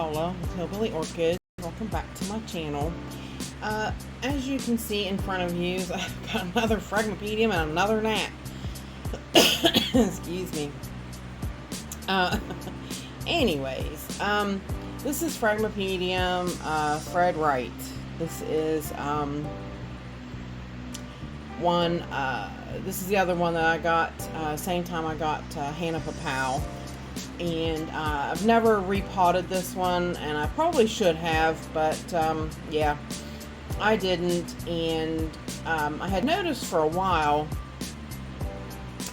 Paula with Hillbilly Orchids. Welcome back to my channel. As you can see in front of you, I've got another Phragmipedium and another gnat. Excuse me. Anyways, this is Phragmipedium Fred Wright. This is this is the other one that I got same time I got Hannah Papal. And I've never repotted this one, and I probably should have, but yeah, I didn't. And I had noticed for a while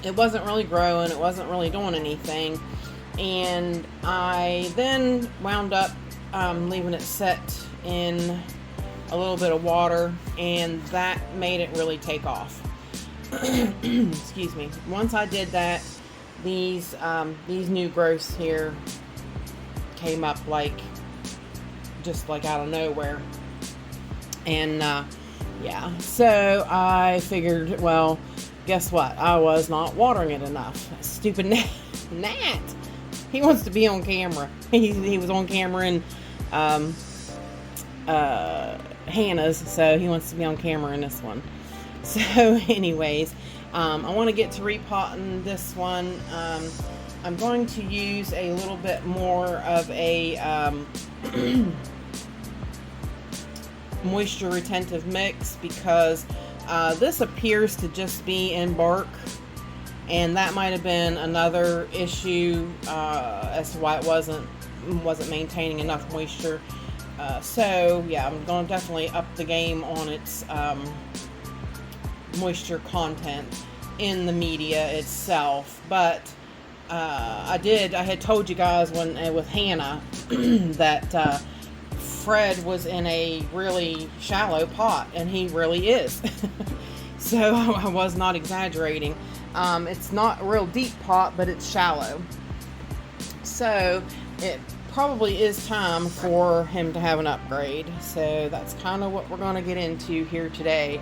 it wasn't really growing, it wasn't really doing anything, and I then wound up leaving it set in a little bit of water, and that made it really take off. Excuse me. Once I did that, these new growths here came up just like out of nowhere. And yeah, so I figured, well, guess what? I was not watering it enough. Stupid gnat. He wants to be on camera. He was on camera in Hannah's, so he wants to be on camera in this one. So anyways, I want to get to repotting this one. I'm going to use a little bit more of a moisture retentive mix, because this appears to just be in bark, and that might have been another issue as to why it wasn't maintaining enough moisture. So yeah, I'm going to definitely up the game on its moisture content in the media itself. But I had told you guys with Hannah that Fred was in a really shallow pot, and he really is. So I was not exaggerating. It's not a real deep pot, but it's shallow. So it probably is time for him to have an upgrade. So that's kind of what we're going to get into here today.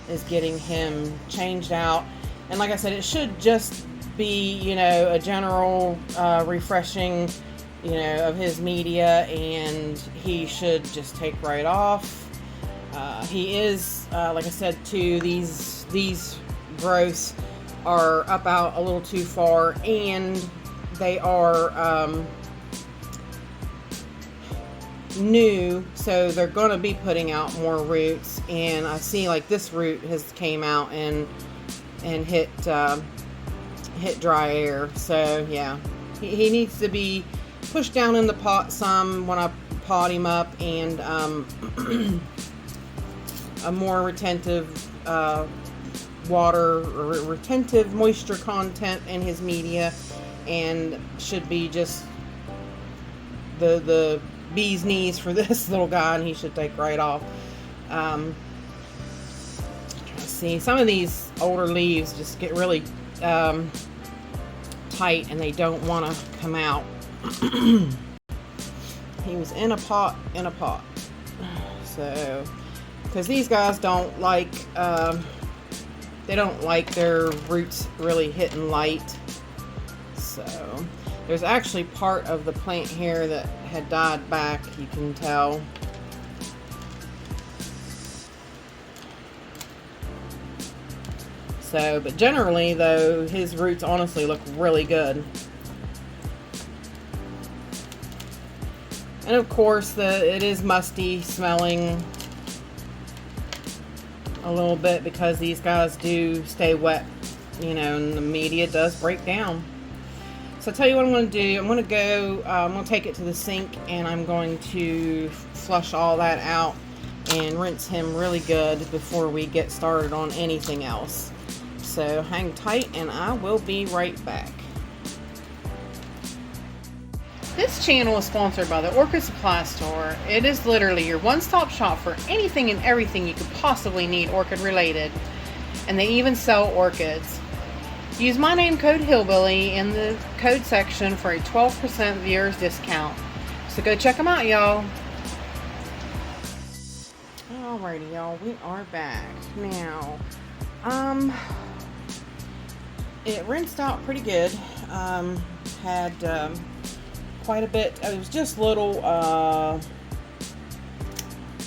Is getting him changed out. And like I said, it should just be, a general refreshing, of his media, and he should just take right off. He is, like I said, too, these growths are up out a little too far, and they are new, so they're going to be putting out more roots. And I see like this root has came out and hit dry air. So yeah, he needs to be pushed down in the pot some when I pot him up, and a more retentive retentive moisture content in his media, and should be just the bee's knees for this little guy, and he should take right off. Trying to see, some of these older leaves just get really tight, and they don't want to come out. He was in a pot, so because these guys don't like they don't like their roots really hitting light. So there's actually part of the plant here that had died back, you can tell. So, but generally though, his roots honestly look really good. And of course, it is musty smelling a little bit, because these guys do stay wet, and the media does break down. So I'll tell you what I'm going to do. I'm going to take it to the sink, and I'm going to flush all that out and rinse him really good before we get started on anything else. So hang tight, and I will be right back. This channel is sponsored by the Orchid Supply Store. It is literally your one-stop shop for anything and everything you could possibly need orchid related. And they even sell orchids. Use my name code Hillbilly in the code section for a 12% viewers discount. So go check them out, y'all. Alrighty, y'all, we are back. Now, it rinsed out pretty good. had quite a bit. It was just little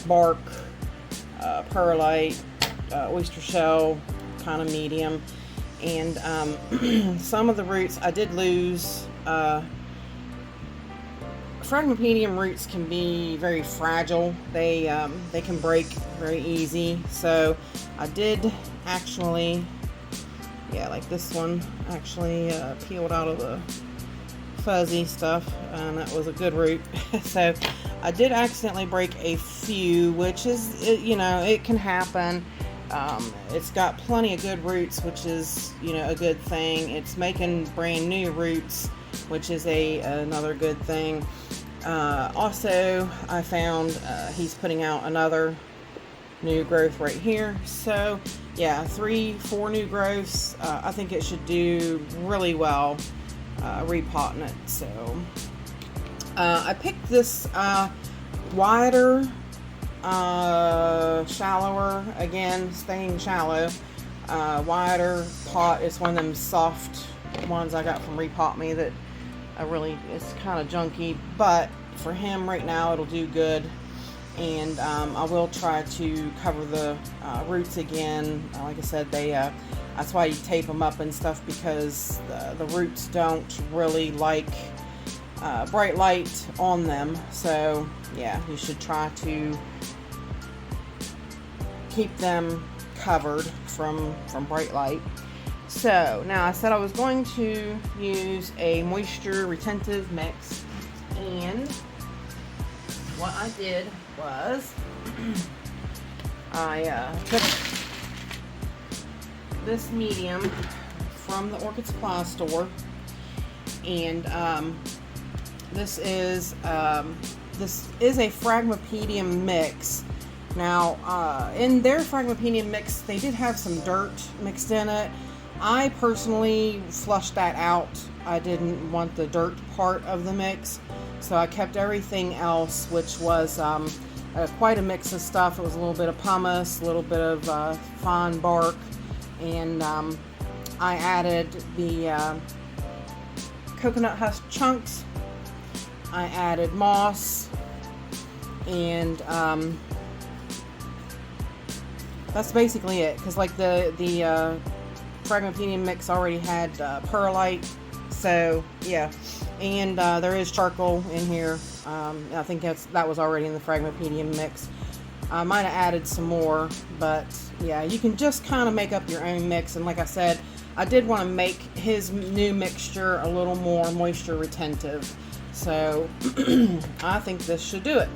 bark, perlite, oyster shell, kind of medium, and some of the roots I did lose. Phragmipedium roots can be very fragile. They can break very easy. So I did actually, yeah, like this one actually peeled out of the fuzzy stuff, and that was a good root. So I did accidentally break a few, which is, you know, it can happen. It's got plenty of good roots, which is, you know, a good thing. It's making brand new roots, which is another good thing. Also, I found he's putting out another new growth right here. So yeah, 3-4 new growths. I think it should do really well repotting it. So I picked this wider, shallower, again staying shallow, wider pot. It's one of them soft ones I got from Repot Me that it's kind of junky, but for him right now it'll do good. And I will try to cover the roots again. Like I said, that's why you tape them up and stuff, because the roots don't really like bright light on them. So yeah, you should try to keep them covered from bright light. So now I said I was going to use a moisture retentive mix, and what I did was I took this medium from the Orchid Supply store, and this is a Phragmipedium mix. Now in their Phragmipedium mix, they did have some dirt mixed in it. I personally flushed that out. I didn't want the dirt part of the mix, so I kept everything else, which was quite a mix of stuff. It was a little bit of pumice, a little bit of fine bark, and I added the coconut husk chunks. I added moss, and that's basically it. Because like the Phragmipedium mix already had perlite, so yeah. And there is charcoal in here. I think that was already in the Phragmipedium mix. I might have added some more, but yeah, you can just kind of make up your own mix. And like I said, I did want to make his new mixture a little more moisture retentive, so I think this should do it.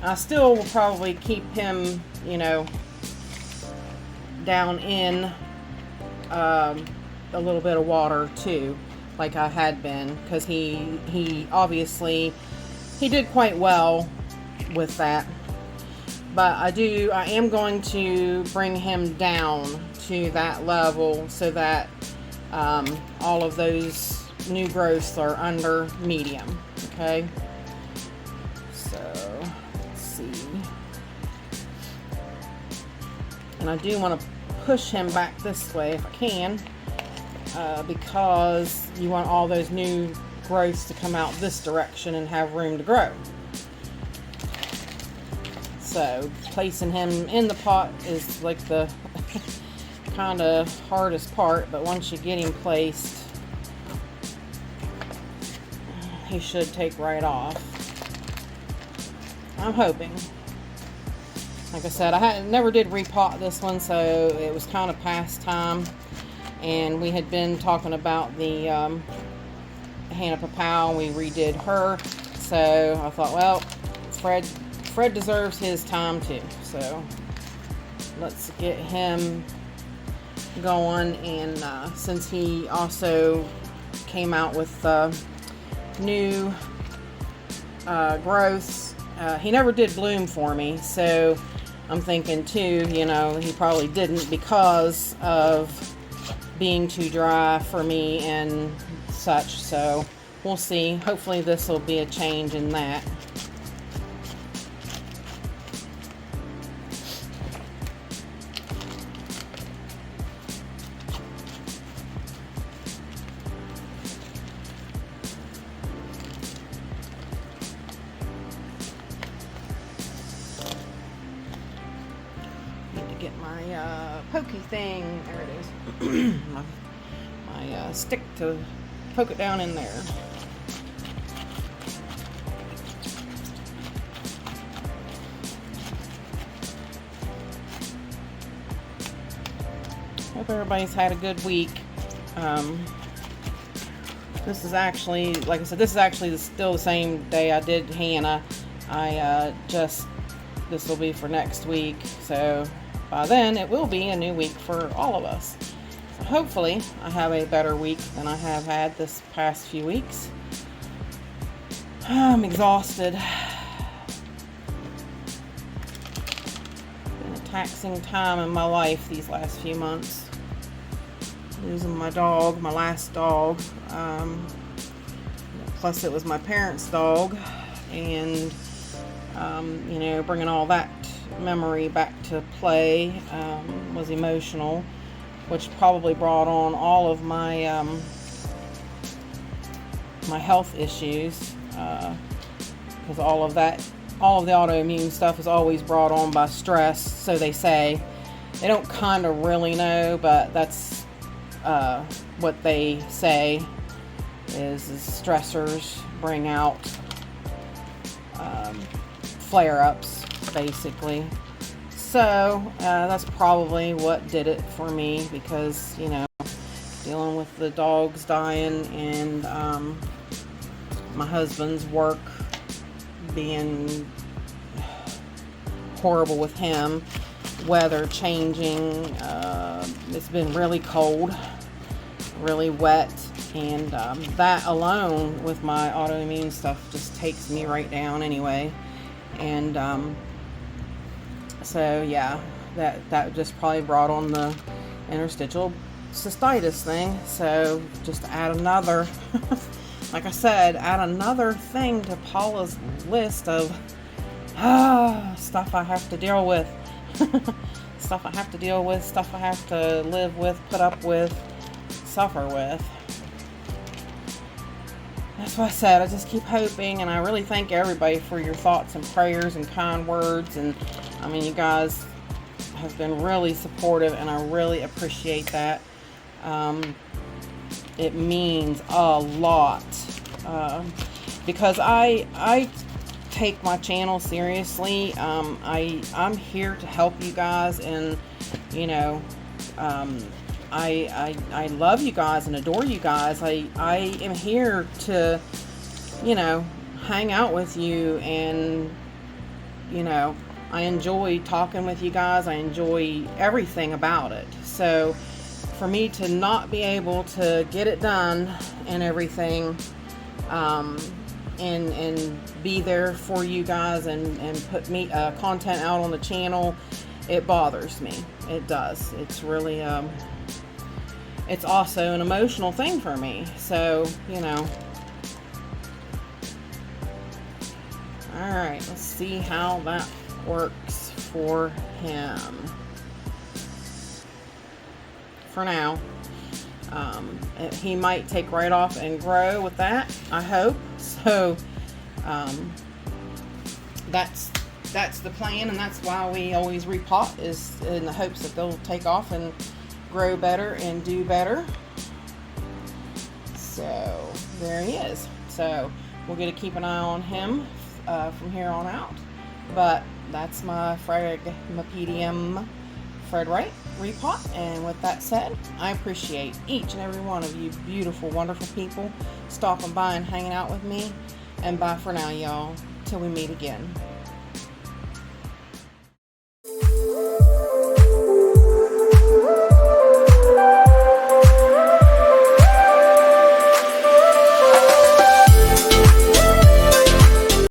I still will probably keep him, you know, down in a little bit of water too, like I had been, because he obviously did quite well with that. But I am going to bring him down to that level so that all of those new growths are under medium. Okay, so let's see. And I do want to push him back this way if I can, because you want all those new growths to come out this direction and have room to grow. So placing him in the pot is like the kind of hardest part, but once you get him placed, he should take right off. I'm hoping. Like I said, I never did repot this one, so it was kind of past time. And we had been talking about the Hannah Papao, and we redid her. So I thought, well, Fred deserves his time too. So let's get him going. And since he also came out with new growths, he never did bloom for me. So I'm thinking too, you know, he probably didn't because of being too dry for me and such. So we'll see. Hopefully this will be a change in that. pokey thing. There it is. my stick to poke it down in there. Hope everybody's had a good week. This is actually, like I said, this is actually still the same day I did Hannah. This will be for next week. So by then it will be a new week for all of us. So hopefully I have a better week than I have had this past few weeks. I'm exhausted. Been a taxing time in my life these last few months. Losing my dog, my last dog. Plus it was my parents' dog, and bringing all that memory back to play was emotional, which probably brought on all of my my health issues, because all of the autoimmune stuff is always brought on by stress, so they say. They don't kind of really know, but that's what they say is stressors bring out flare-ups, basically. So that's probably what did it for me, because dealing with the dogs dying and my husband's work being horrible with him, weather changing, it's been really cold, really wet, and that alone with my autoimmune stuff just takes me right down anyway. And so yeah, that just probably brought on the interstitial cystitis thing. So just add another like I said, add another thing to Paula's list of stuff I have to deal with. Stuff I have to deal with, stuff I have to live with, put up with, suffer with. That's why I said I just keep hoping, and I really thank everybody for your thoughts and prayers and kind words. And I mean, you guys have been really supportive, and I really appreciate that. It means a lot, because I take my channel seriously. I'm here to help you guys, and I love you guys and adore you guys. I am here to hang out with you, and I enjoy talking with you guys. I enjoy everything about it. So for me to not be able to get it done and everything, and be there for you guys and put me content out on the channel, it bothers me. It does. It's really it's also an emotional thing for me. So alright, let's see how that works for him. For now, he might take right off and grow with that, I hope. So that's the plan, and that's why we always repot, is in the hopes that they'll take off and grow better and do better. So there he is. So we're going to keep an eye on him from here on out. But that's my Phragmipedium Fred Wright repot. And with that said, I appreciate each and every one of you beautiful, wonderful people stopping by and hanging out with me. And bye for now, y'all, till we meet again.